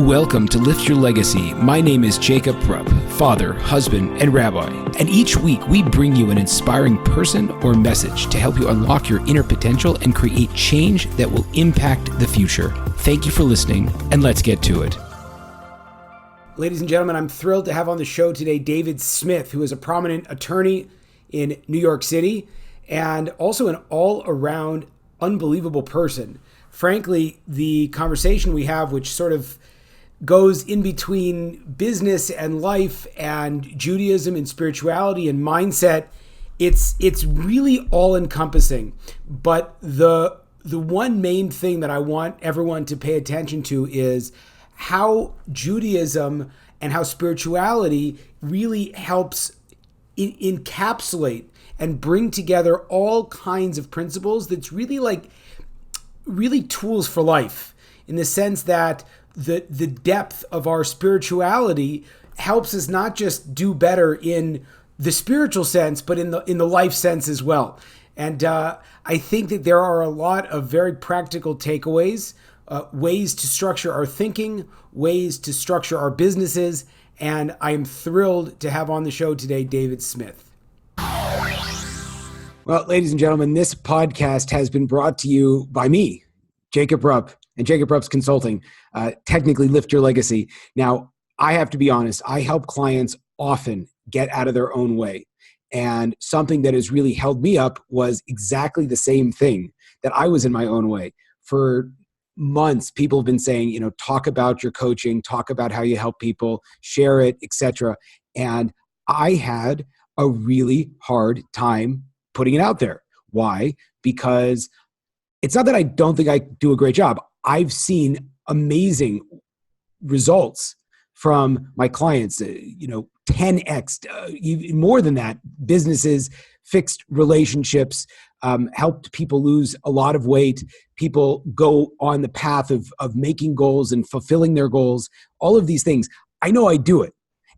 Welcome to Lift Your Legacy. My name is Jacob Rupp, father, husband, and rabbi. And each week we bring you an inspiring person or message to help you unlock your inner potential and create change that will impact the future. Thank you for listening, and let's get to it. Ladies and gentlemen, I'm thrilled to have on the show today David Smith, who is a prominent attorney in New York City and also an all-around unbelievable person. Frankly, the conversation we have, which sort of goes in between business and life and Judaism and spirituality and mindset, it's really all-encompassing. But the one main thing that I want everyone to pay attention to is how Judaism and how spirituality really helps encapsulate and bring together all kinds of principles that's really tools for life, in the sense that the depth of our spirituality helps us not just do better in the spiritual sense, but in the life sense as well. And I think that there are a lot of very practical takeaways, ways to structure our thinking, ways to structure our businesses, and I am thrilled to have on the show today David Smith. Well, ladies and gentlemen, this podcast has been brought to you by me, Jacob Rupp, and Jacob Rupp's Consulting, technically Lift Your Legacy. Now, I have to be honest, I help clients often get out of their own way. And something that has really held me up was exactly the same thing, that I was in my own way. For months, people have been saying, talk about your coaching, talk about how you help people, share it, etc. And I had a really hard time putting it out there. Why? Because it's not that I don't think I do a great job. I've seen amazing results from my clients, 10x, even more than that. Businesses, fixed relationships, helped people lose a lot of weight. People go on the path of making goals and fulfilling their goals. All of these things, I know I do it.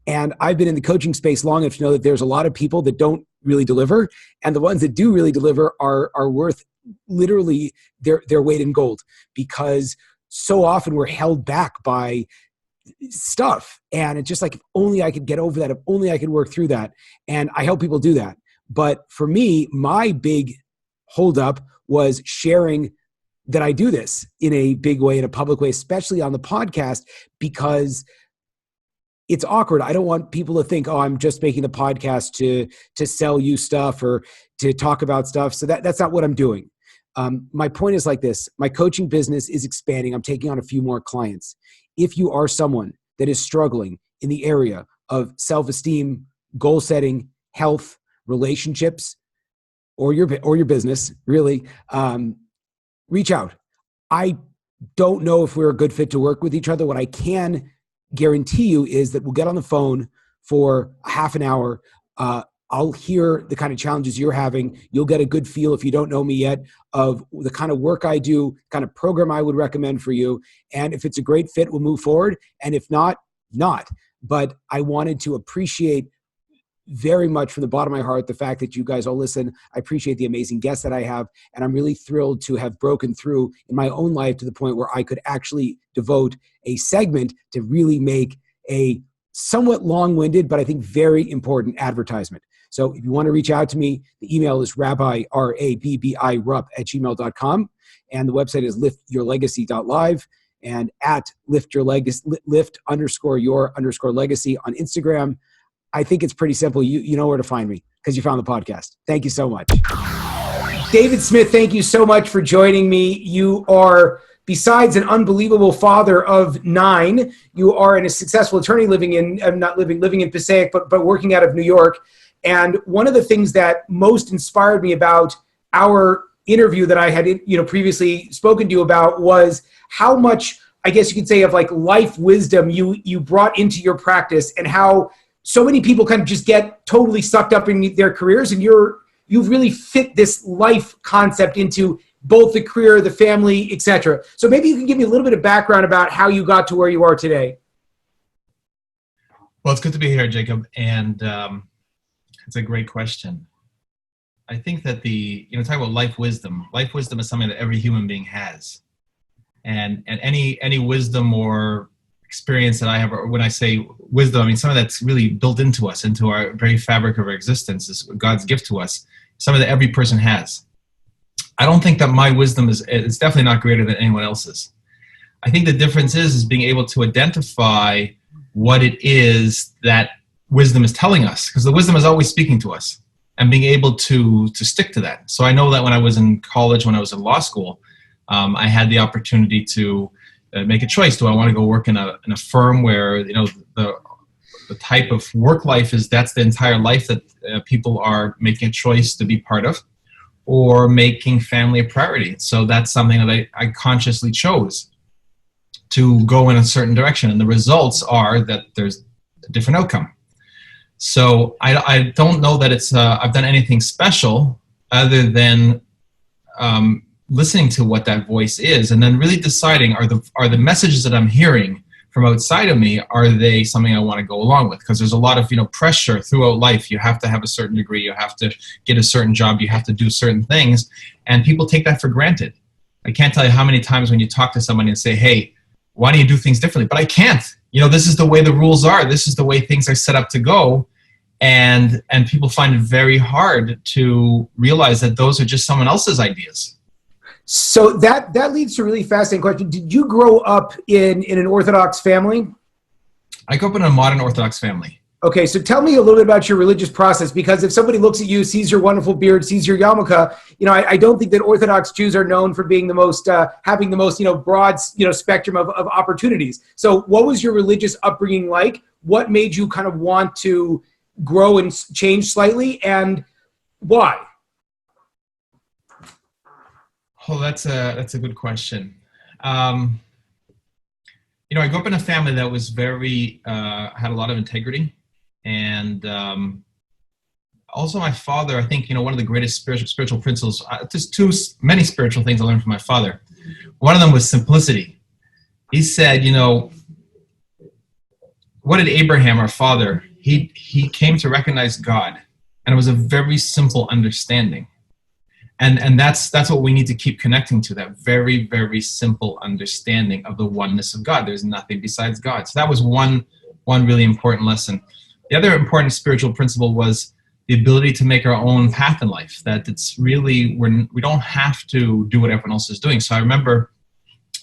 And I've been in the coaching space long enough to know that there's a lot of people that don't really deliver. And the ones that do really deliver are worth literally their weight in gold, because so often we're held back by stuff. And it's just like, if only I could get over that, if only I could work through that. And I help people do that. But for me, my big holdup was sharing that I do this in a big way, in a public way, especially on the podcast, because it's awkward. I don't want people to think, I'm just making the podcast to sell you stuff or to talk about stuff. So that's not what I'm doing. My point is like this. My coaching business is expanding. I'm taking on a few more clients. If you are someone that is struggling in the area of self-esteem, goal setting, health, relationships, or your business, really, reach out. I don't know if we're a good fit to work with each other. What I can guarantee you is that we'll get on the phone for a half an hour. I'll hear the kind of challenges you're having. You'll get a good feel, if you don't know me yet, of the kind of work I do, kind of program I would recommend for you. And if it's a great fit, we'll move forward. And if not, not. But I wanted to appreciate very much from the bottom of my heart the fact that you guys all listen. I appreciate the amazing guests that I have. And I'm really thrilled to have broken through in my own life to the point where I could actually devote a segment to really make a somewhat long-winded, but I think very important advertisement. So if you want to reach out to me, the email is rabbi, R-A-B-B-I, Rupp @gmail.com. And the website is liftyourlegacy.live, and at lift_your_legacy on Instagram. I think it's pretty simple. You know where to find me because you found the podcast. Thank you so much. David Smith, thank you so much for joining me. You are, besides an unbelievable father of 9, you are a successful attorney living in Passaic, but working out of New York. And one of the things that most inspired me about our interview that I had, previously spoken to you about was how much, I guess you could say, of like life wisdom you brought into your practice, and how so many people kind of just get totally sucked up in their careers, and you've really fit this life concept into both the career, the family, etc. So maybe you can give me a little bit of background about how you got to where you are today. Well, it's good to be here, Jacob, and it's a great question. I think that talk about life wisdom. Life wisdom is something that every human being has. And any wisdom or experience that I have, or when I say wisdom, I mean some of that's really built into us, into our very fabric of our existence, is God's gift to us, something that every person has. I don't think that my wisdom it's definitely not greater than anyone else's. I think the difference is being able to identify what it is that wisdom is telling us, because the wisdom is always speaking to us, and being able to stick to that. So I know that when I was in college, when I was in law school, I had the opportunity to make a choice. Do I want to go work in a firm where, the type of work life that's the entire life that people are making a choice to be part of, or making family a priority? So that's something that I consciously chose to go in a certain direction. And the results are that there's a different outcome. So I don't know that I've done anything special other than listening to what that voice is, and then really deciding, are the messages that I'm hearing from outside of me, are they something I want to go along with? Because there's a lot of pressure throughout life. You have to have a certain degree, you have to get a certain job, you have to do certain things, and people take that for granted. I can't tell you how many times when you talk to somebody and say, hey, why don't you do things differently? But I can't. This is the way the rules are. This is the way things are set up to go. And people find it very hard to realize that those are just someone else's ideas. So that leads to a really fascinating question. Did you grow up in an Orthodox family? I grew up in a modern Orthodox family. Okay, so tell me a little bit about your religious process, because if somebody looks at you, sees your wonderful beard, sees your yarmulke, I don't think that Orthodox Jews are known for being the most, having the most, broad, spectrum of opportunities. So what was your religious upbringing like? What made you kind of want to grow and change slightly, and why? Oh, that's a good question. I grew up in a family that was very had a lot of integrity, and also my father. I think one of the greatest spiritual principles. There's many spiritual things I learned from my father. One of them was simplicity. He said, what did Abraham, our father? He came to recognize God, and it was a very simple understanding. And that's what we need to keep connecting to, that very, very simple understanding of the oneness of God. There's nothing besides God. So that was one really important lesson. The other important spiritual principle was the ability to make our own path in life, that it's really, we don't have to do what everyone else is doing. So I remember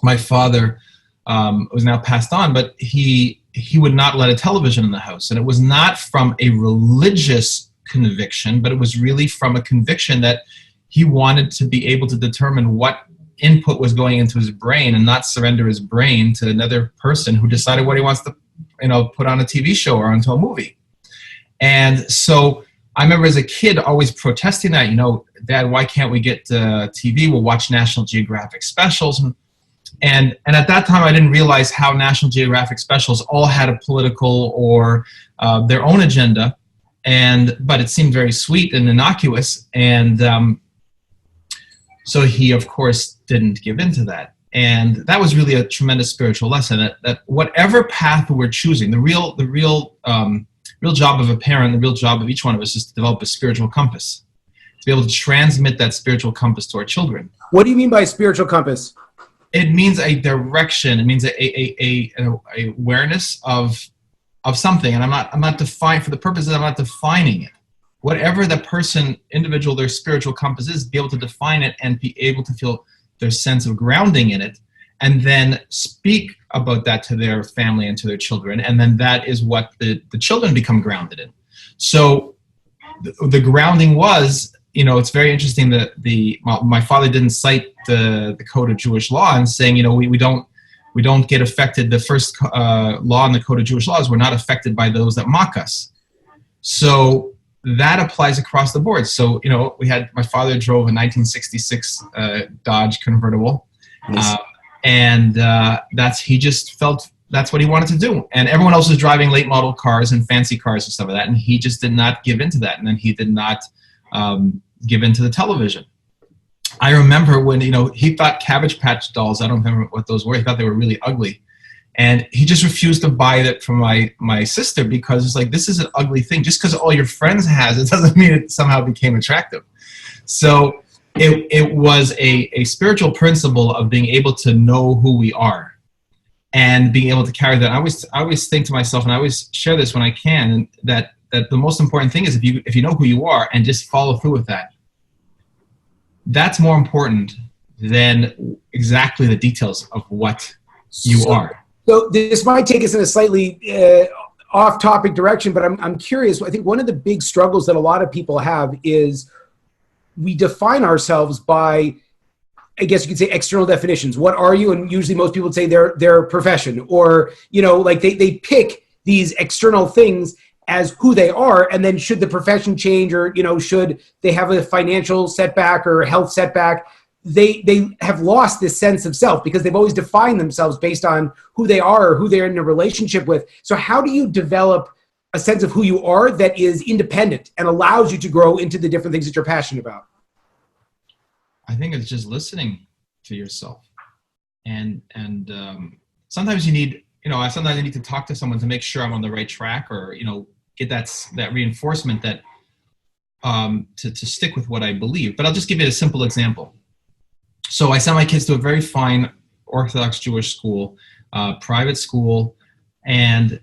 my father was now passed on, but he would not let a television in the house. And it was not from a religious conviction, but it was really from a conviction that he wanted to be able to determine what input was going into his brain and not surrender his brain to another person who decided what he wants to, put on a TV show or onto a movie. And so I remember as a kid always protesting that, Dad, why can't we get TV? We'll watch National Geographic specials. And at that time, I didn't realize how National Geographic specials all had a political or their own agenda. But it seemed very sweet and innocuous. And so he, of course, didn't give in to that. And that was really a tremendous spiritual lesson, that whatever path we're choosing, the real job of a parent, the real job of each one of us is to develop a spiritual compass, to be able to transmit that spiritual compass to our children. What do you mean by spiritual compass? It means a direction. It means a awareness of something. And I'm not defining, for the purposes, I'm not defining it. Whatever the individual, their spiritual compass is, be able to define it and be able to feel their sense of grounding in it, and then speak about that to their family and to their children. And then that is what the children become grounded in. So the grounding was, it's very interesting that my father didn't cite the Code of Jewish Law and saying, we don't get affected. The first law in the Code of Jewish Law is we're not affected by those that mock us. So that applies across the board. So, my father drove a 1966 Dodge convertible. Nice. He just felt that's what he wanted to do. And everyone else was driving late model cars and fancy cars and stuff like that. And he just did not give into that. And then he did not give into the television. I remember when, he thought Cabbage Patch dolls, I don't remember what those were. He thought they were really ugly. And he just refused to buy it from my sister, because it's like, this is an ugly thing. Just because all your friends has it doesn't mean it somehow became attractive. So it was a spiritual principle of being able to know who we are. and being able to carry that. I always think to myself, and I always share this when I can, that the most important thing is if you know who you are and just follow through with that. That's more important than exactly the details of what you are. So this might take us in a slightly off-topic direction, but I'm curious. I think one of the big struggles that a lot of people have is we define ourselves by, I guess you could say, external definitions. What are you? And usually most people would say their profession, or, like they pick these external things as who they are. And then should the profession change, or, should they have a financial setback or a health setback, they have lost this sense of self because they've always defined themselves based on who they are or who they're in a relationship with. So how do you develop a sense of who you are that is independent and allows you to grow into the different things that you're passionate about? I think it's just listening to yourself. And sometimes you need, sometimes I need to talk to someone to make sure I'm on the right track, or, get that reinforcement that to stick with what I believe. But I'll just give you a simple example. So I sent my kids to a very fine Orthodox Jewish school, private school, and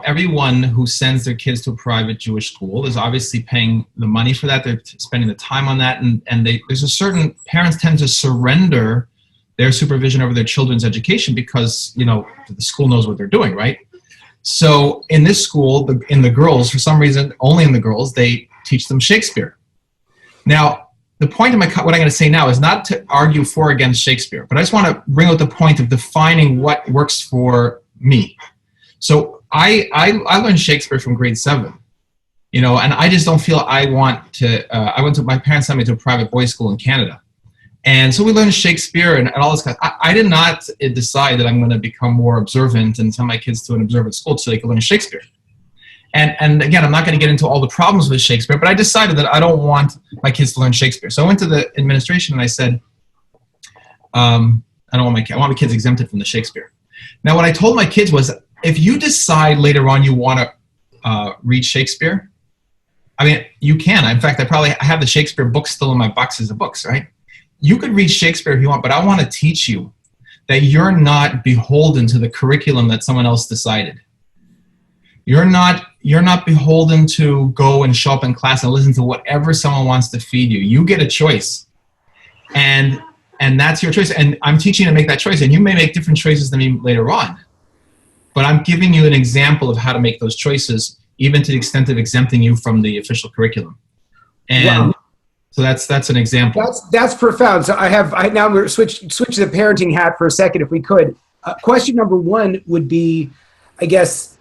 everyone who sends their kids to a private Jewish school is obviously paying the money for that. They're spending the time on that, and there's a certain, parents tend to surrender their supervision over their children's education because the school knows what they're doing, right? So in this school, in the girls, for some reason, only in the girls, they teach them Shakespeare. Now, the point of what I'm going to say now is not to argue for or against Shakespeare, but I just want to bring out the point of defining what works for me. So I learned Shakespeare from grade 7, and I just don't feel I want to. My parents sent me to a private boys' school in Canada, and so we learned Shakespeare and all this kind of, I did not decide that I'm going to become more observant and send my kids to an observant school so they can learn Shakespeare. And again, I'm not going to get into all the problems with Shakespeare, but I decided that I don't want my kids to learn Shakespeare. So I went to the administration and I said, I want my kids exempted from the Shakespeare. Now, what I told my kids was, if you decide later on you want to read Shakespeare, I mean, you can. In fact, I have the Shakespeare books still in my boxes of books, right? You could read Shakespeare if you want, but I want to teach you that you're not beholden to the curriculum that someone else decided. You're not beholden to go and show up in class and listen to whatever someone wants to feed you. You get a choice, and that's your choice. And I'm teaching you to make that choice. And you may make different choices than me later on, but I'm giving you an example of how to make those choices, even to the extent of exempting you from the official curriculum. And wow. So that's an example. That's profound. So now we're switch the parenting hat for a second, if we could. Question number one would be, I guess,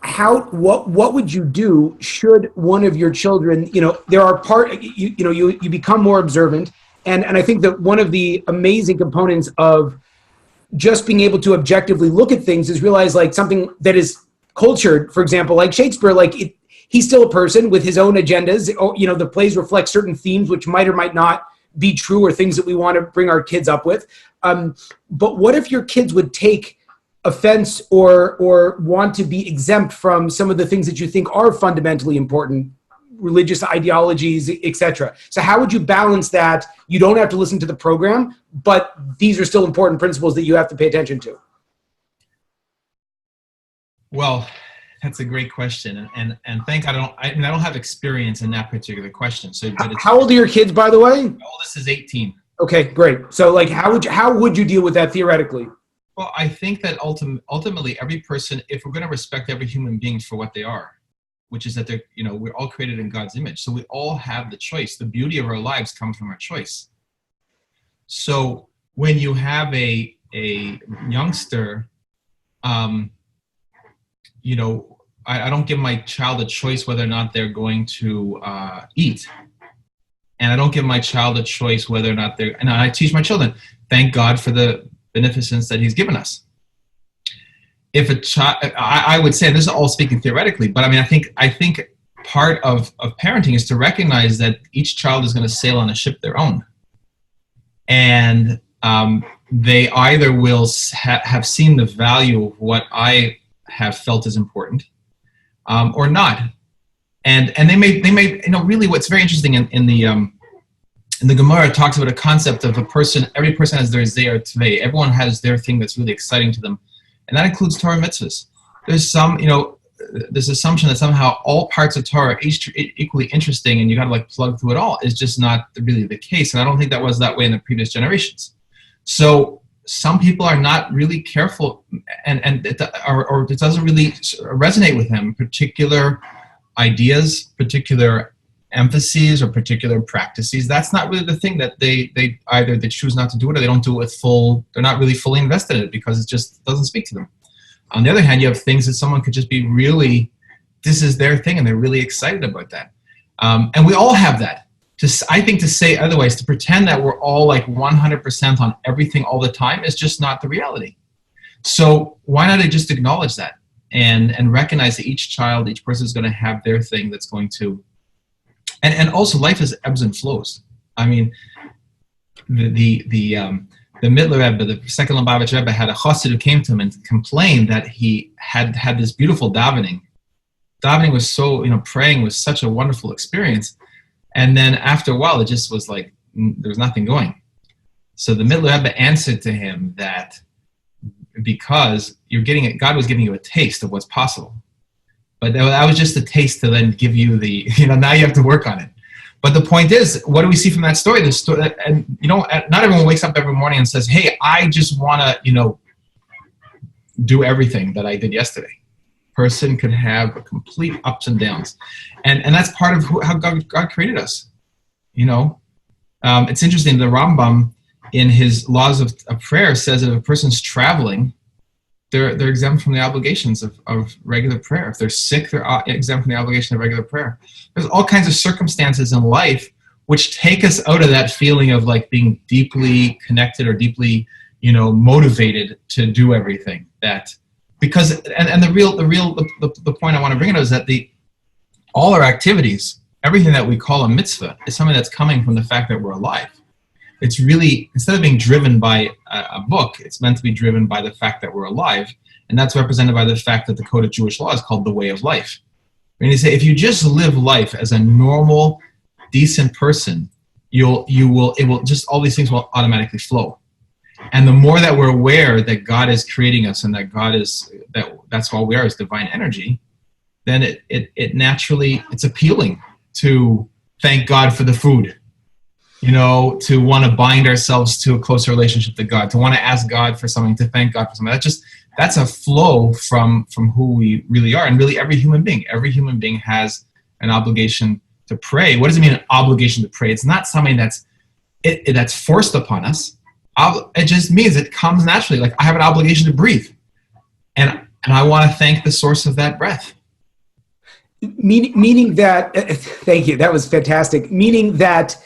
what would you do should one of your children, there are you become more observant, and I think that one of the amazing components of just being able to objectively look at things is realize, like, something that is cultured, for example, like Shakespeare, he's still a person with his own agendas. The plays reflect certain themes which might or might not be true, or things that we want to bring our kids up with. But what if your kids would take offense or want to be exempt from some of the things that you think are fundamentally important, religious ideologies, etc.? So how would you balance that? You don't have to listen to the program, but these are still important principles that you have to pay attention to. Well, that's a great question, and thank God I don't have experience in that particular question. So, how old are your kids, by the way? My oldest is 18. Okay, great. So, how would you deal with that theoretically? Well, I think that ultimately every person, if we're going to respect every human being for what they are, which is that we're all created in God's image, so we all have the choice. The beauty of our lives comes from our choice. So when you have a youngster, I don't give my child a choice whether or not they're going to eat. And I don't give my child a choice whether or not and I teach my children, thank God for the beneficence that he's given us. If a child, I would say, this is all speaking theoretically, but I mean, I think part of parenting is to recognize that each child is going to sail on a ship their own. And they either will have seen the value of what I have felt is important, or not. And they may, really what's very interesting in the Gemara, it talks about a concept of every person has their Zeir Tvei. Everyone has their thing that's really exciting to them. And that includes Torah mitzvahs. There's some, this assumption that somehow all parts of Torah are equally interesting and you got to like plug through it all is just not really the case. And I don't think that was that way in the previous generations. So some people are not really careful and it doesn't really resonate with them, particular ideas, particular emphases, or particular practices. That's not really the thing that they either they choose not to do it or they don't do it with they're not really fully invested in it because it just doesn't speak to them. On the other hand, you have things that someone could just be really, this is their thing and they're really excited about that. And we all have that. I think to say otherwise, to pretend that we're all like 100% on everything all the time is just not the reality. So why not just acknowledge that and recognize that each child, each person is going to have their thing that's going to, and also life is ebbs and flows. I mean, the Mittler Rebbe, the second Lubavitch Rebbe, had a Chassid who came to him and complained that he had this beautiful davening. Davening was so, praying was such a wonderful experience. And then after a while, it just was like, there was nothing going. So the Mittler Rebbe answered to him that because God was giving you a taste of what's possible. But that was just a taste to then give you now you have to work on it. But the point is, what do we see from that story? Not everyone wakes up every morning and says, hey, I just want to, do everything that I did yesterday. Person could have a complete ups and downs. And that's part of how God created us. It's interesting, the Rambam in his laws of prayer says that if a person's traveling, they're exempt from the obligations of regular prayer. If they're sick, they're exempt from the obligation of regular prayer. There's all kinds of circumstances in life which take us out of that feeling of like being deeply connected or deeply, motivated to do everything. Because the point I want to bring it is that all our activities, everything that we call a mitzvah, is something that's coming from the fact that we're alive. It's really, instead of being driven by a book, it's meant to be driven by the fact that we're alive, and that's represented by the fact that the code of Jewish law is called the way of life. And you say, if you just live life as a normal, decent person, all these things will automatically flow. And the more that we're aware that God is creating us and that that's all we are is divine energy, then it naturally, it's appealing to thank God for the food, to want to bind ourselves to a closer relationship to God, to want to ask God for something, to thank God for something. That's a flow from who we really are. And really every human being has an obligation to pray. What does it mean, an obligation to pray? It's not something that's forced upon us. It just means it comes naturally. Like, I have an obligation to breathe. And I want to thank the source of that breath. Meaning that, thank you, that was fantastic. Meaning that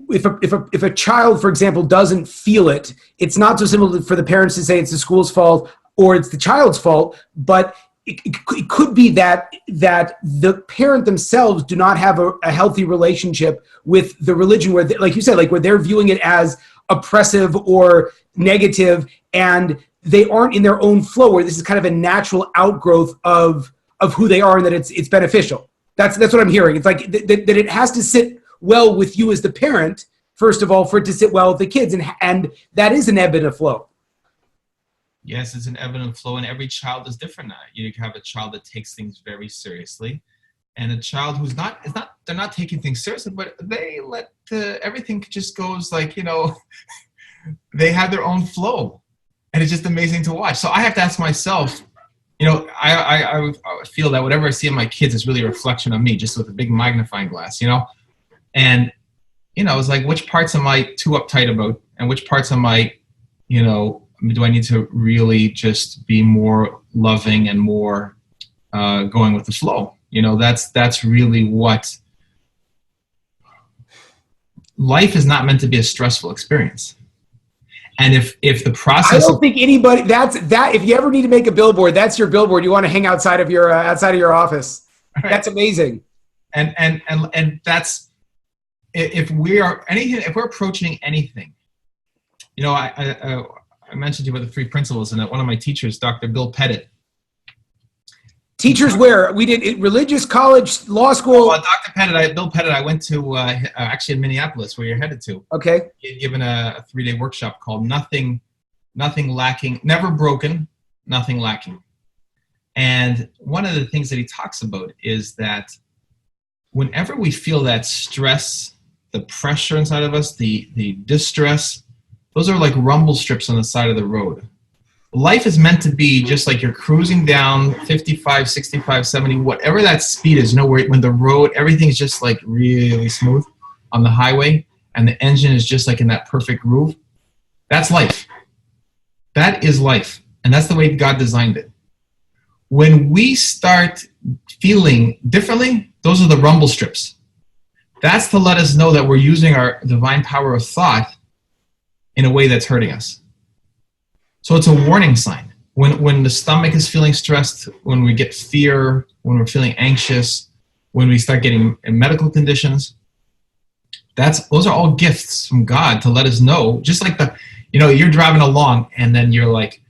if a child, for example, doesn't feel it, it's not so simple for the parents to say it's the school's fault or it's the child's fault, but it could be that the parent themselves do not have a healthy relationship with the religion where, like you said, like where they're viewing it as oppressive or negative, and they aren't in their own flow where this is kind of a natural outgrowth of who they are and that it's beneficial. That's what I'm hearing. It's like that it has to sit well with you as the parent, first of all, for it to sit well with the kids, and that is an ebb and a flow. Yes, it's an ebb and flow, and every child is different now. You have a child that takes things very seriously, and a child who's they're not taking things seriously, but they let everything just goes like, they have their own flow, and it's just amazing to watch. So I have to ask myself, I feel that whatever I see in my kids is really a reflection of me, just with a big magnifying glass, and, it's like, which parts am I too uptight about, and which parts am I, do I need to really just be more loving and more going with the flow? That's really what life is not meant to be a stressful experience. And if the process, I don't think anybody if you ever need to make a billboard, that's your billboard. You want to hang outside of your office. Right. That's amazing. And that's, if we're approaching anything, I mentioned to you about the three principles, and one of my teachers, Dr. Bill Pettit. Teachers where? We did religious, college, law school? Well, Bill Pettit, I went to actually in Minneapolis, where you're headed to. Okay. He had given a 3-day workshop called Nothing Lacking, Never Broken, nothing lacking. And one of the things that he talks about is that whenever we feel that stress, the pressure inside of us, the distress, those are like rumble strips on the side of the road. Life is meant to be just like you're cruising down 55, 65, 70, whatever that speed is, when the road, everything's just like really smooth on the highway and the engine is just like in that perfect groove. That's life. That is life. And that's the way God designed it. When we start feeling differently, those are the rumble strips. That's to let us know that we're using our divine power of thought in a way that's hurting us. So it's a warning sign. When the stomach is feeling stressed, when we get fear, when we're feeling anxious, when we start getting medical conditions, those are all gifts from God to let us know. Just like you're driving along and then you're like,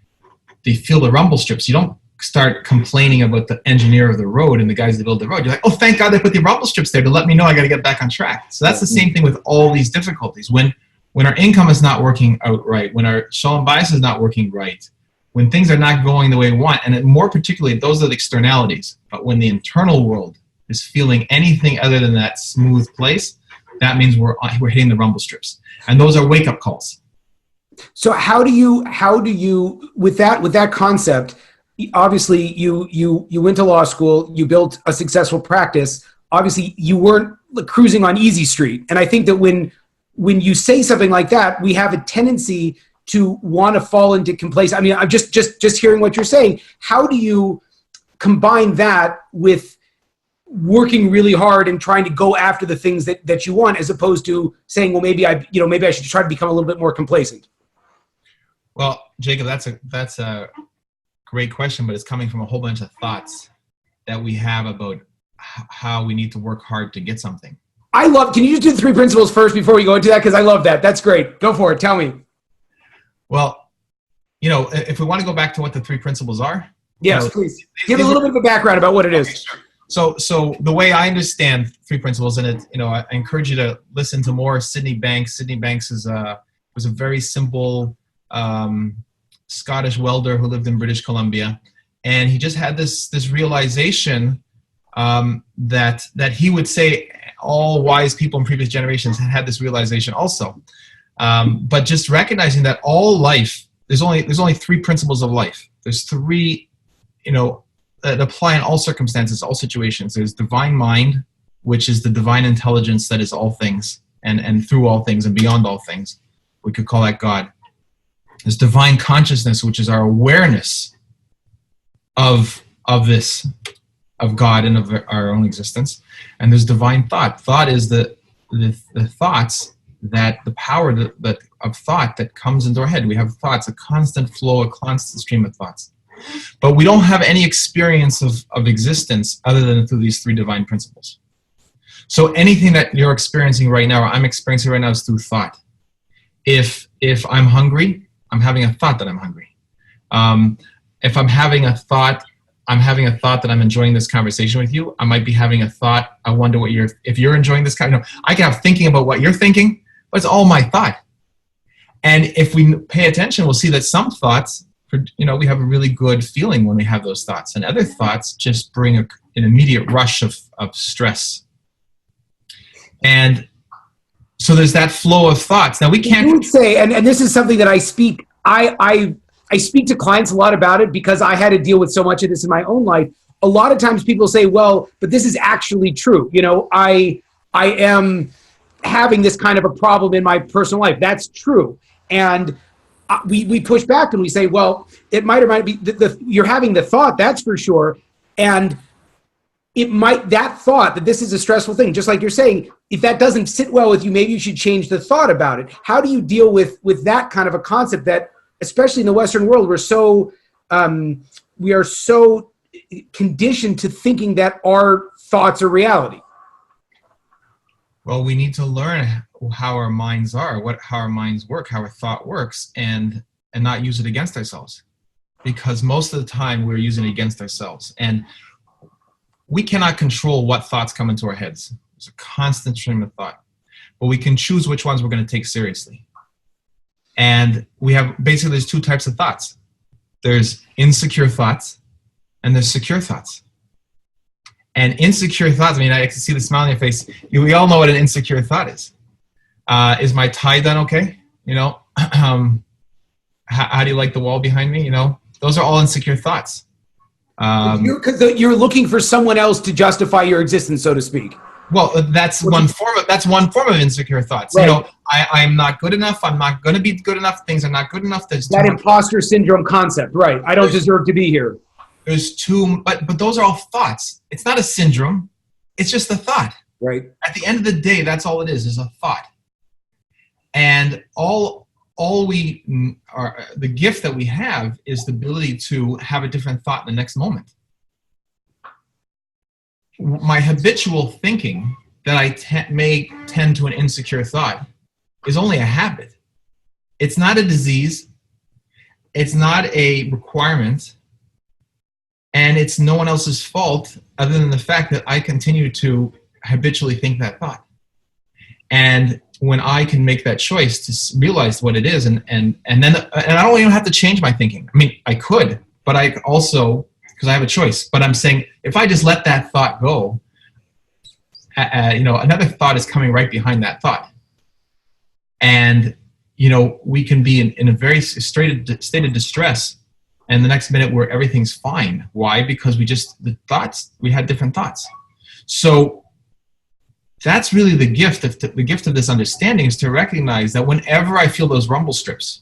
you feel the rumble strips. You don't start complaining about the engineer of the road and the guys that build the road. You're like, oh, thank God they put the rumble strips there to let me know I got to get back on track. So that's the same thing with all these difficulties. When our income is not working out right, when our shalom bias is not working right, when things are not going the way we want, and more particularly, those are the externalities. But when the internal world is feeling anything other than that smooth place, that means we're hitting the rumble strips. And those are wake-up calls. So how do you with that concept, obviously you went to law school, you built a successful practice, obviously you weren't cruising on easy street. And I think that when you say something like that, we have a tendency to want to fall into complacency. I mean, I'm just hearing what you're saying. How do you combine that with working really hard and trying to go after the things that you want, as opposed to saying, well, maybe I should try to become a little bit more complacent? Well, Jacob, that's a great question, but it's coming from a whole bunch of thoughts that we have about how we need to work hard to get something. Can you just do the 3 principles first before we go into that? Because I love that. That's great. Go for it. Tell me. Well, if we want to go back to what the 3 principles are. Yes, please. Give a little bit of a background about what it is. Okay, sure. So the way I understand 3 principles, and I encourage you to listen to more Sydney Banks. Sydney Banks was a very simple Scottish welder who lived in British Columbia. And he just had this realization that he would say all wise people in previous generations had this realization also. But just recognizing that all life, there's only 3 principles of life. There's 3, that apply in all circumstances, all situations. There's divine mind, which is the divine intelligence that is all things and through all things and beyond all things. We could call that God. There's divine consciousness, which is our awareness of God and of our own existence. And there's divine thought. Thought is the thoughts, that the power of thought that comes into our head. We have thoughts, a constant flow, a constant stream of thoughts. But we don't have any experience of existence other than through these 3 divine principles. So anything that you're experiencing right now, or I'm experiencing right now, is through thought. If I'm hungry, I'm having a thought that I'm hungry. If I'm having a thought that I'm enjoying this conversation with you, I might be having a thought, I wonder if you're enjoying this I can have thinking about what you're thinking, but it's all my thought. And if we pay attention, we'll see that some thoughts, we have a really good feeling when we have those thoughts, and other thoughts just bring an immediate rush of stress. And so there's that flow of thoughts. Now we can't. You would say, and this is something that I speak to clients a lot about it, because I had to deal with so much of this in my own life. A lot of times people say, well, but this is actually true. I am having this kind of a problem in my personal life. That's true. And we push back and we say, well, it might or might be you're having the thought, that's for sure. And that thought that this is a stressful thing, just like you're saying, if that doesn't sit well with you, maybe you should change the thought about it. How do you deal with that kind of a concept that, especially in the Western world, we are so conditioned to thinking that our thoughts are reality? Well, we need to learn how our minds are, how our minds work, how our thought works, and not use it against ourselves. Because most of the time we're using it against ourselves. And we cannot control what thoughts come into our heads. There's a constant stream of thought. But we can choose which ones we're going to take seriously. And we have, basically, there's 2 types of thoughts. there's insecure thoughts, and there's secure thoughts. And insecure thoughts, I mean, I can see the smile on your face. We all know what an insecure thought is. Is my tie done okay? You know, how do you like the wall behind me? You know, those are all insecure thoughts. Because you're looking for someone else to justify your existence, so to speak. Well, that's one form of insecure thoughts. Right. You know, I'm not good enough. I'm not going to be good enough. Things are not good enough. There's that imposter syndrome concept, right? I don't deserve to be here. But those are all thoughts. It's not a syndrome. It's just a thought. Right. At the end of the day, that's all it is a thought. And the gift that we have is the ability to have a different thought in the next moment. My habitual thinking that I may tend to an insecure thought is only a habit. It's not a disease. It's not a requirement. And it's no one else's fault other than the fact that I continue to habitually think that thought. And when I can make that choice to realize what it is, and I don't even have to change my thinking. I mean, I could, but I also, because I have a choice. But I'm saying, if I just let that thought go, another thought is coming right behind that thought. And, we can be in a very state of distress, and the next minute where everything's fine. Why? Because we had different thoughts. So that's really the gift of this understanding, is to recognize that whenever I feel those rumble strips,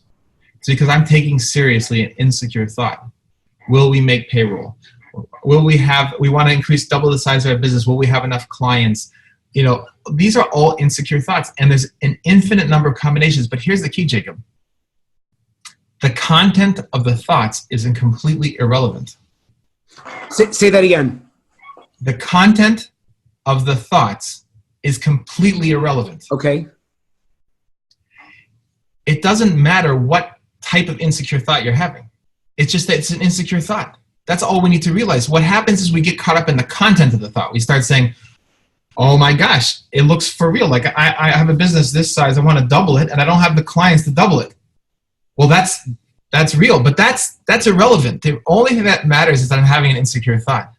it's because I'm taking seriously an insecure thought. Will we make payroll? We want to increase double the size of our business. Will we have enough clients? These are all insecure thoughts, and there's an infinite number of combinations. But here's the key, Jacob. The content of the thoughts is completely irrelevant. Say that again. The content of the thoughts is completely irrelevant. Okay. It doesn't matter what type of insecure thought you're having. It's just that it's an insecure thought. That's all we need to realize. What happens is we get caught up in the content of the thought. We start saying, oh my gosh, it looks for real. Like I have a business this size, I want to double it, and I don't have the clients to double it. Well, that's real, but that's irrelevant. The only thing that matters is that I'm having an insecure thought.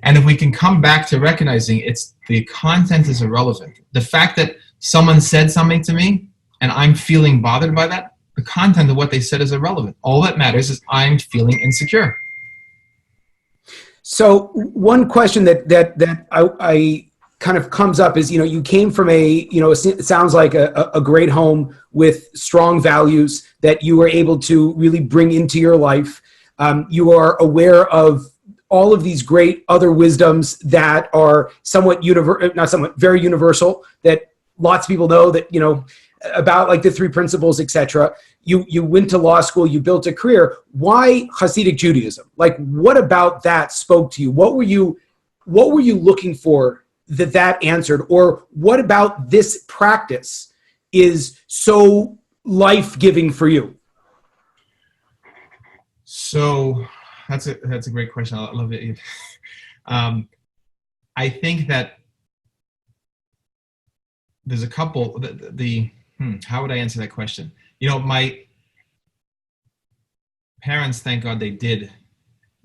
And if we can come back to recognizing the content is irrelevant. The fact that someone said something to me and I'm feeling bothered by that, the content of what they said is irrelevant. All that matters is I'm feeling insecure. So one question that I kind of comes up is, you came from it sounds like a great home with strong values that you were able to really bring into your life. You are aware of all of these great other wisdoms that are very universal, that lots of people know, that, about, like the three principles, etc. You went to law school, you built a career. Why Hasidic Judaism? Like, what about that spoke to you? What were you looking for that answered? Or what about this practice is so life-giving for you? So that's a great question. I love it. I think that there's a couple. How would I answer that question? My parents, thank God, they did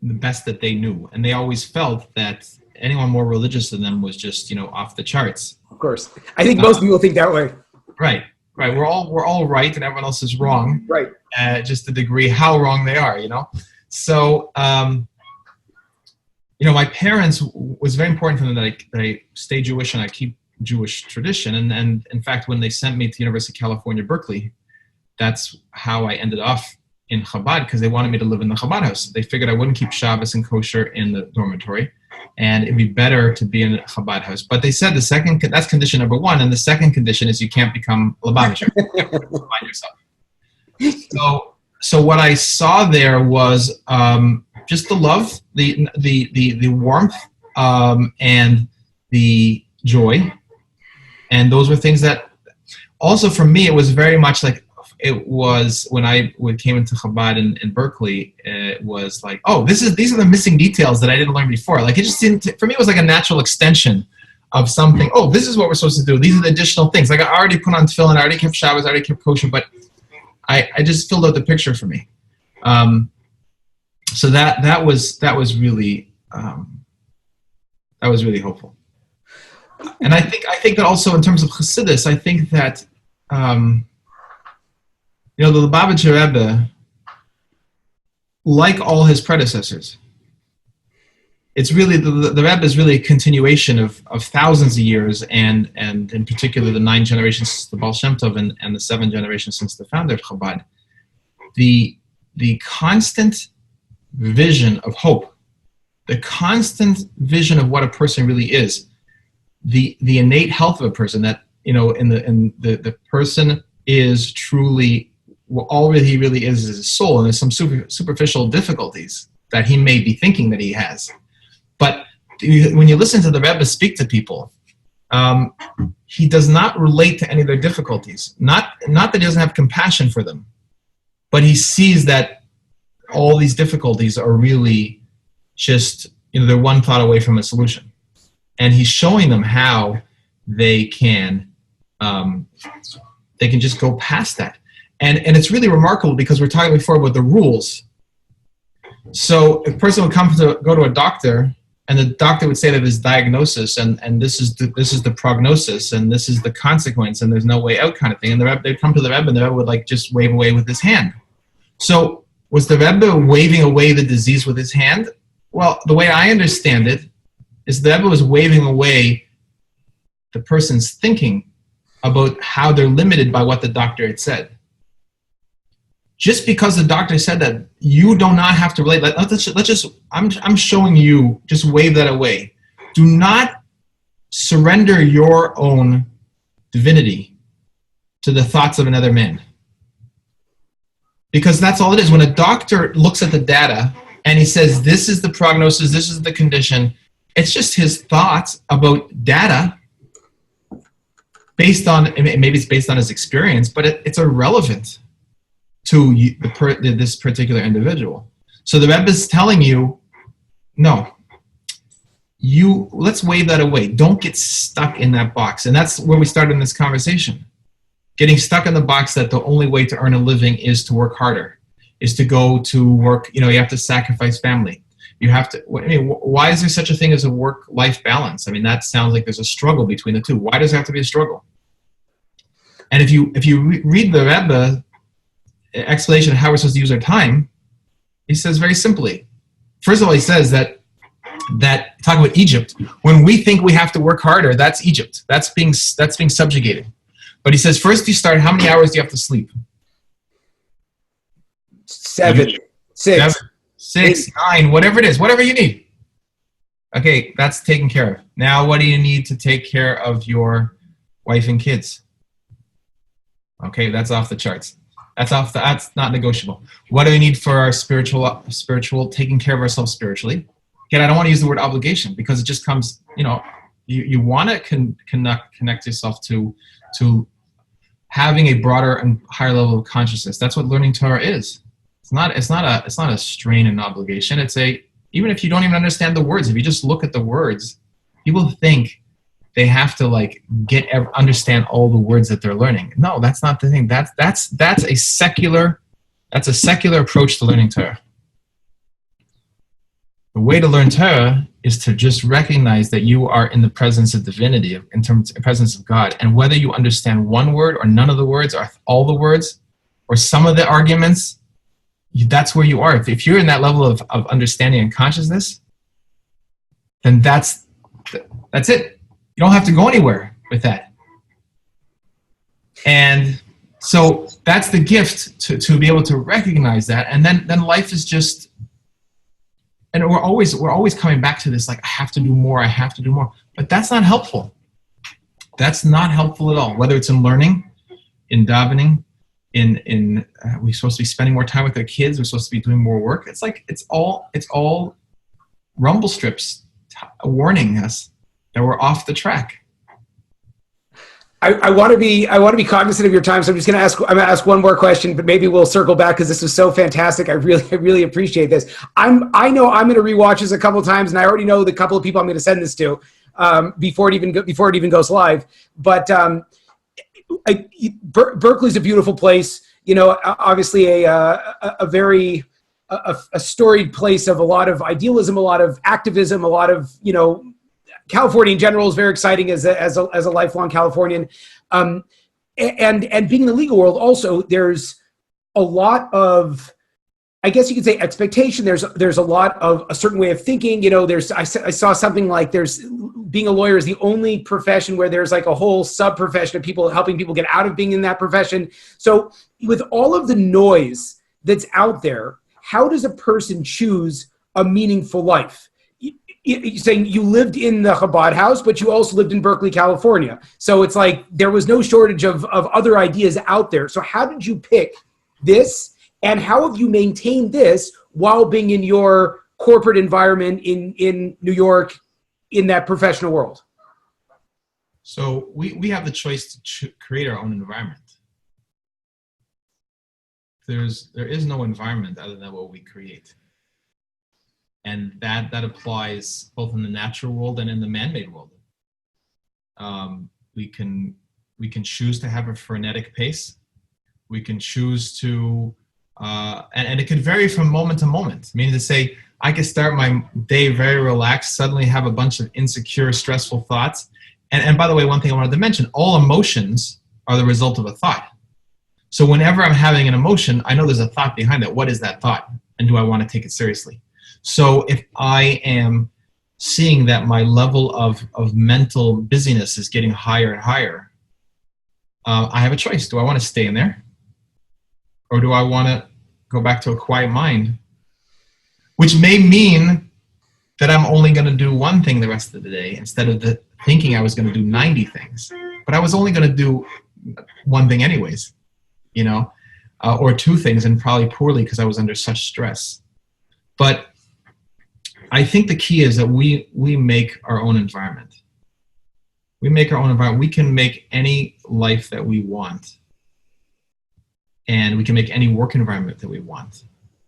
the best that they knew, and they always felt that anyone more religious than them was just off the charts. Of course, I think most people think that way. Right. We're all right, and everyone else is wrong. Right. Just the degree how wrong they are. So, my parents, was very important for them that I stay Jewish and I keep Jewish tradition. And in fact, when they sent me to University of California, Berkeley, that's how I ended up in Chabad, because they wanted me to live in the Chabad house. They figured I wouldn't keep Shabbos and kosher in the dormitory, and it'd be better to be in a Chabad house. But they said that's condition number one, and the second condition is you can't become Lubavitcher. yourself. So what I saw there was just the love, the warmth, and the joy. And those were things that also for me, it was very much like it was when I came into Chabad in Berkeley. It was like, oh, these are the missing details that I didn't learn before. Like, it just didn't, for me, it was like a natural extension of something. Oh, this is what we're supposed to do. These are the additional things. Like, I already put on tefillin, I already kept Shabbos, I already kept kosher, but I just filled out the picture for me. So that was really hopeful. And I think that also in terms of Hasidus, I think that the Lubavitcher Rebbe, like all his predecessors, it's really the Rebbe is really a continuation of thousands of years, and in particular the 9 generations since the Baal Shem Tov and the 7 generations since the founder of Chabad. The constant vision of hope, the constant vision of what a person really is, the innate health of a person, that the person is truly, all he really is his soul, and there's some superficial difficulties that he may be thinking that he has. But when you listen to the Rebbe speak to people, he does not relate to any of their difficulties. Not that he doesn't have compassion for them, but he sees that all these difficulties are really just, they're one thought away from a solution. And he's showing them how they can just go past that. And it's really remarkable because we're talking before about the rules. So if a person would go to a doctor, and the doctor would say that this diagnosis, and this is the prognosis, and this is the consequence, and there's no way out kind of thing. And they'd come to the Rebbe, and the Rebbe would just wave away with his hand. So was the Rebbe waving away the disease with his hand? Well, the way I understand it is the Rebbe was waving away the person's thinking about how they're limited by what the doctor had said. Just because the doctor said that, you do not have to relate. I'm showing you, just wave that away. Do not surrender your own divinity to the thoughts of another man. Because that's all it is. When a doctor looks at the data and he says, this is the prognosis, this is the condition, it's just his thoughts about data maybe it's based on his experience, but it's irrelevant to this particular individual. So the Rebbe is telling you, no, let's wave that away. Don't get stuck in that box. And that's where we started in this conversation. Getting stuck in the box that the only way to earn a living is to work harder, is to go to work, you have to sacrifice family. You have to, why is there such a thing as a work-life balance? That sounds like there's a struggle between the two. Why does there have to be a struggle? And if you read the Rebbe explanation of how we're supposed to use our time, he says very simply. First of all, he says that talking about Egypt, when we think we have to work harder, that's Egypt. That's being subjugated. But he says, first you start, how many hours do you have to sleep? 7, 6, 9, whatever it is, whatever you need. Okay, that's taken care of. Now, what do you need to take care of your wife and kids? Okay, that's off the charts. That's not negotiable. What do we need for our spiritual taking care of ourselves spiritually? Again, I don't want to use the word obligation because it just comes, you want to connect yourself to having a broader and higher level of consciousness. That's what learning Torah is. It's not a strain and obligation. Even if you don't even understand the words, if you just look at the words, people think they have to understand all the words that they're learning. No, that's not the thing. That's a secular approach to learning Torah. The way to learn Torah is to just recognize that you are in the presence of divinity, in terms of the presence of God. And whether you understand one word or none of the words or all the words or some of the arguments, that's where you are. If you're in that level of understanding and consciousness, then that's it. You don't have to go anywhere with that. And so that's the gift to be able to recognize that. And then life is just, and we're always coming back to this, I have to do more. But that's not helpful. That's not helpful at all. Whether it's in learning, in davening, we're supposed to be spending more time with our kids. We're supposed to be doing more work. It's all rumble strips warning us that we're off the track. I want to be cognizant of your time, so I'm going to ask one more question, but maybe we'll circle back because this was so fantastic. I really appreciate this. I know I'm going to rewatch this a couple of times, and I already know the couple of people I'm going to send this to before it even goes live. But Berkeley's a beautiful place. Obviously a very a storied place of a lot of idealism, a lot of activism, a lot of, California in general is very exciting as a lifelong Californian. And being in the legal world also, there's a lot of, I guess you could say, expectation. There's a lot of a certain way of thinking. I saw something like being a lawyer is the only profession where there's like a whole sub-profession of people helping people get out of being in that profession. So with all of the noise that's out there, how does a person choose a meaningful life? You're saying you lived in the Chabad house, but you also lived in Berkeley, California. So it's like there was no shortage of other ideas out there. So how did you pick this? And how have you maintained this while being in your corporate environment in New York, in that professional world? So we have the choice to create our own environment. There is no environment other than what we create. And that applies both in the natural world and in the man-made world. We can choose to have a frenetic pace. We can choose to, and it can vary from moment to moment. Meaning to say, I could start my day very relaxed, suddenly have a bunch of insecure, stressful thoughts. And by the way, one thing I wanted to mention, all emotions are the result of a thought. So whenever I'm having an emotion, I know there's a thought behind it. What is that thought? And do I want to take it seriously? So if I am seeing that my level of mental busyness is getting higher and higher, I have a choice. Do I want to stay in there? Or do I want to go back to a quiet mind? Which may mean that I'm only going to do one thing the rest of the day instead of thinking I was going to do 90 things. But I was only going to do one thing anyways, or two things, and probably poorly because I was under such stress. But I think the key is that we make our own environment. We make our own environment. We can make any life that we want. And we can make any work environment that we want.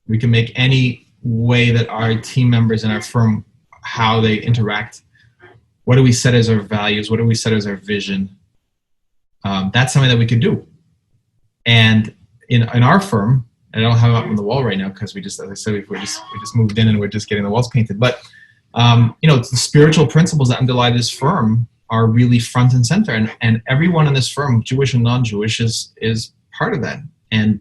We can make any way that our team members in our firm, how they interact. What do we set as our values? What do we set as our vision? That's something that we could do. And in our firm, I don't have it up on the wall right now because we just, as I said before, we just moved in and we're just getting the walls painted. But the spiritual principles that underlie this firm are really front and center, and everyone in this firm, Jewish and non-Jewish, is part of that. And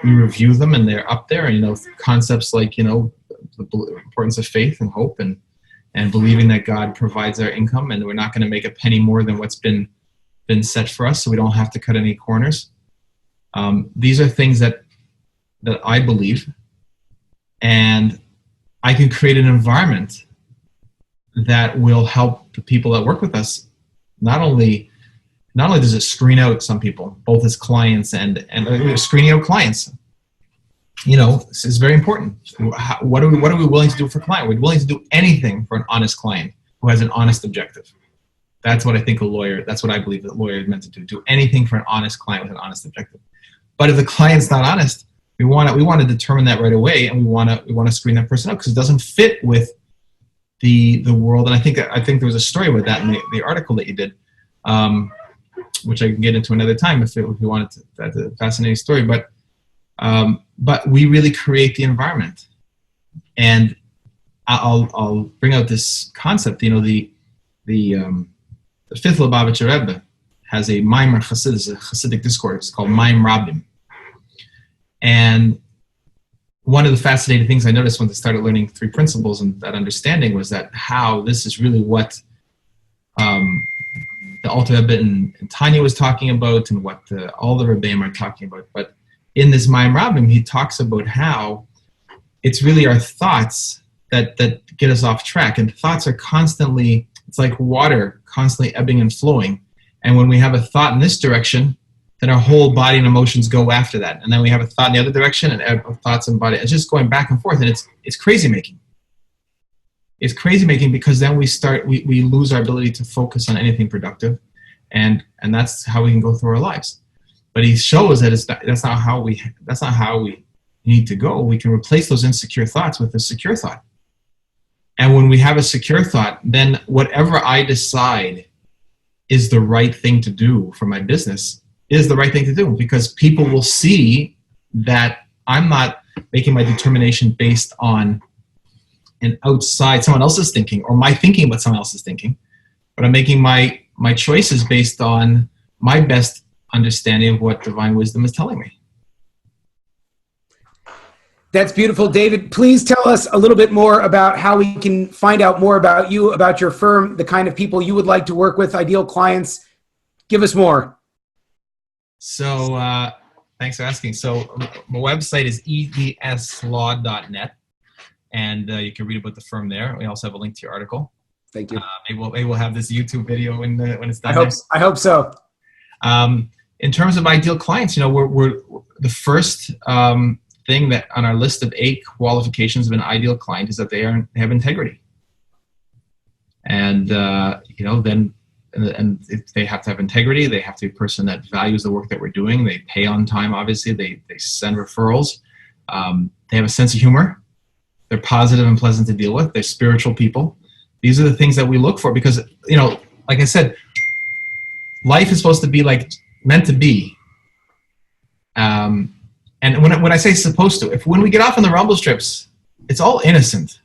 we review them, and they're up there. And concepts like the importance of faith and hope, and believing that God provides our income, and we're not going to make a penny more than what's been set for us, so we don't have to cut any corners. These are things that I believe, and I can create an environment that will help the people that work with us. Not only does it screen out some people, both as clients and screening out clients. This is very important. What are we willing to do for a client? We're willing to do anything for an honest client who has an honest objective. That's what I think that's what I believe that a lawyer is meant to do. Do anything for an honest client with an honest objective. But if the client's not honest, we want to determine that right away, and we want to screen that person out because it doesn't fit with the world. And I think there was a story with that in the article that you did, which I can get into another time if you wanted to. That's a fascinating story. But we really create the environment, and I'll bring out this concept. The fifth Lubavitcher Rebbe has a Maimer Hasidic, a Hasidic discourse called Maim Rabim. And one of the fascinating things I noticed when I started learning three principles and that understanding was that how this is really what the Alter Rebbe and Tanya was talking about, and what all the Rebbeim are talking about. But in this Maim Rabim, he talks about how it's really our thoughts that get us off track. And thoughts are constantly, it's like water, constantly ebbing and flowing. And when we have a thought in this direction, then our whole body and emotions go after that. And then we have a thought in the other direction, and thoughts and body. It's just going back and forth, and it's crazy making. It's crazy making because then we lose our ability to focus on anything productive, and that's how we can go through our lives. But he shows that that's not how we need to go. We can replace those insecure thoughts with a secure thought. And when we have a secure thought, then whatever I decide is the right thing to do for my business is the right thing to do, because people will see that I'm not making my determination based on an outside someone else's thinking, or my thinking about someone else's thinking, but I'm making my choices based on my best understanding of what divine wisdom is telling me. That's beautiful. David, please tell us a little bit more about how we can find out more about you, about your firm, the kind of people you would like to work with, ideal clients. Give us more. So thanks for asking. So my website is edslaw.net, and you can read about the firm there. We also have a link to your article. Thank you. Maybe we'll have this YouTube video when it's done. I hope so. In terms of ideal clients, we're the first thing that on our list of 8 qualifications of an ideal client is that they have integrity, and then if they have to have integrity, they have to be a person that values the work that we're doing. They pay on time, obviously. They send referrals. They have a sense of humor. They're positive and pleasant to deal with. They're spiritual people. These are the things that we look for because, like I said, life is supposed to be meant to be. And when I say supposed to, when we get off on the rumble strips, it's all innocent.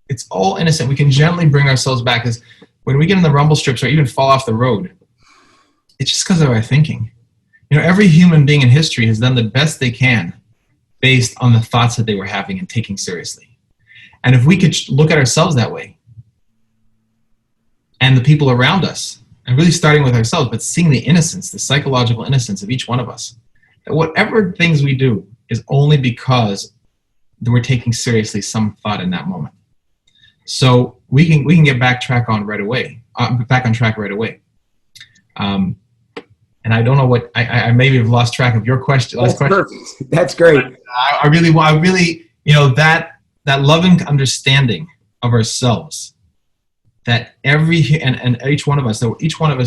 It's all innocent. We can gently bring ourselves back. Because when we get in the rumble strips or even fall off the road, it's just because of our thinking. Every human being in history has done the best they can based on the thoughts that they were having and taking seriously. And if we could look at ourselves that way, and the people around us, and really starting with ourselves, but seeing the innocence, the psychological innocence of each one of us, that whatever things we do is only because we're taking seriously some thought in that moment. So we can get back on track right away. And I don't know what I maybe have lost track of your question. That's perfect. That's great. I really that loving understanding of ourselves, that each one of us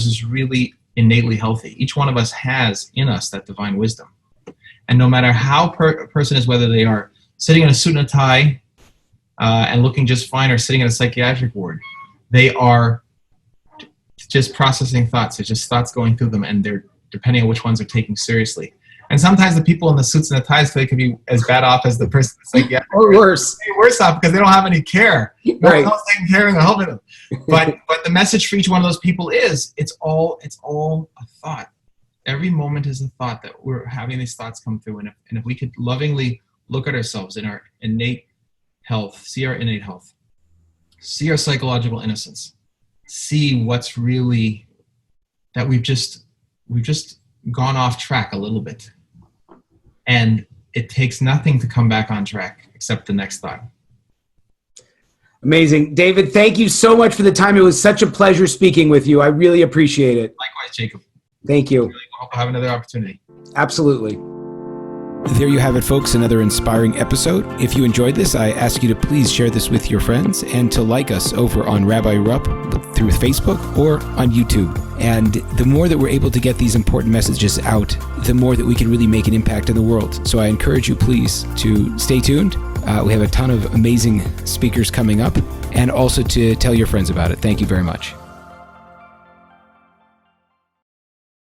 is really innately healthy. Each one of us has in us that divine wisdom. And no matter how a person is, whether they are sitting in a suit and a tie and looking just fine, or sitting in a psychiatric ward, they are just processing thoughts. It's just thoughts going through them, and they're depending on which ones are taking seriously. And sometimes the people in the suits and the ties, they could be as bad off as the person in the psychiatric or worse. Worse off because they don't have any care. Right. No one's taking care and helping them. But the message for each one of those people is it's all a thought. Every moment is a thought that we're having these thoughts come through. And if we could lovingly look at ourselves in our innate health, see our innate health, see our psychological innocence, see what's really that we've just gone off track a little bit. And it takes nothing to come back on track except the next thought. Amazing. David, thank you so much for the time. It was such a pleasure speaking with you. I really appreciate it. Likewise, Jacob. Thank you. I really hope I have another opportunity. Absolutely. There you have it, folks, another inspiring episode. If you enjoyed this, I ask you to please share this with your friends and to like us over on Rabbi Rupp through Facebook or on YouTube. And the more that we're able to get these important messages out, the more that we can really make an impact in the world. So I encourage you, please, to stay tuned. We have a ton of amazing speakers coming up, and also to tell your friends about it. Thank you very much.